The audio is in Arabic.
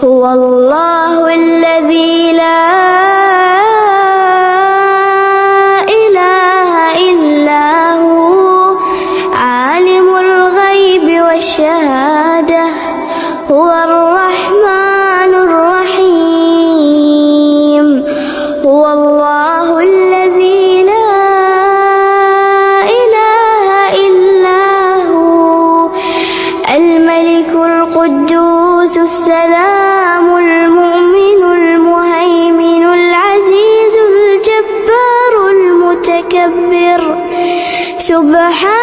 هو الله الذي لا إله إلا هو عالم الغيب والشهادة هو الرحمن الرحيم هو الله الذي لا إله إلا هو الملك القدوس السلام المؤمن المهيمن العزيز الجبار المتكبر سبحان